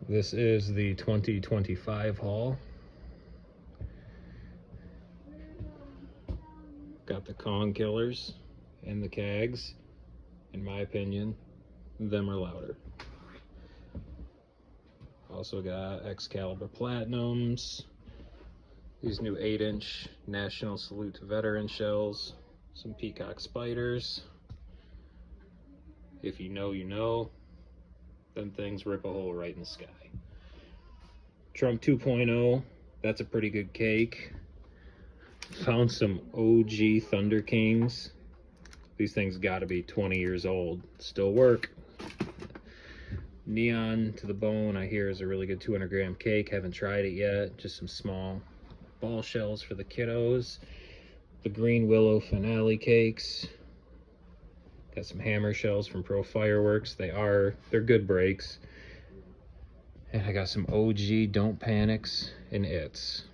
This is the 2025 haul. Got the Kong killers and the Kags. In my opinion, them are louder. Also got Excalibur Platinums, these new 8-inch National Salute to Veteran shells, some Peacock Spiders. If you know, you know. Them things rip a hole right in the sky. Trump 2.0, that's a pretty good cake. Found some OG Thunder Kings. These things gotta be 20 years old. Still work. Neon to the Bone, I hear, is a really good 200-gram cake. Haven't tried it yet. Just some small ball shells for the kiddos. The Green Willow Finale cakes. Got some hammer shells from Pro Fireworks. They're good breaks. And I got some OG Don't Panics and It's.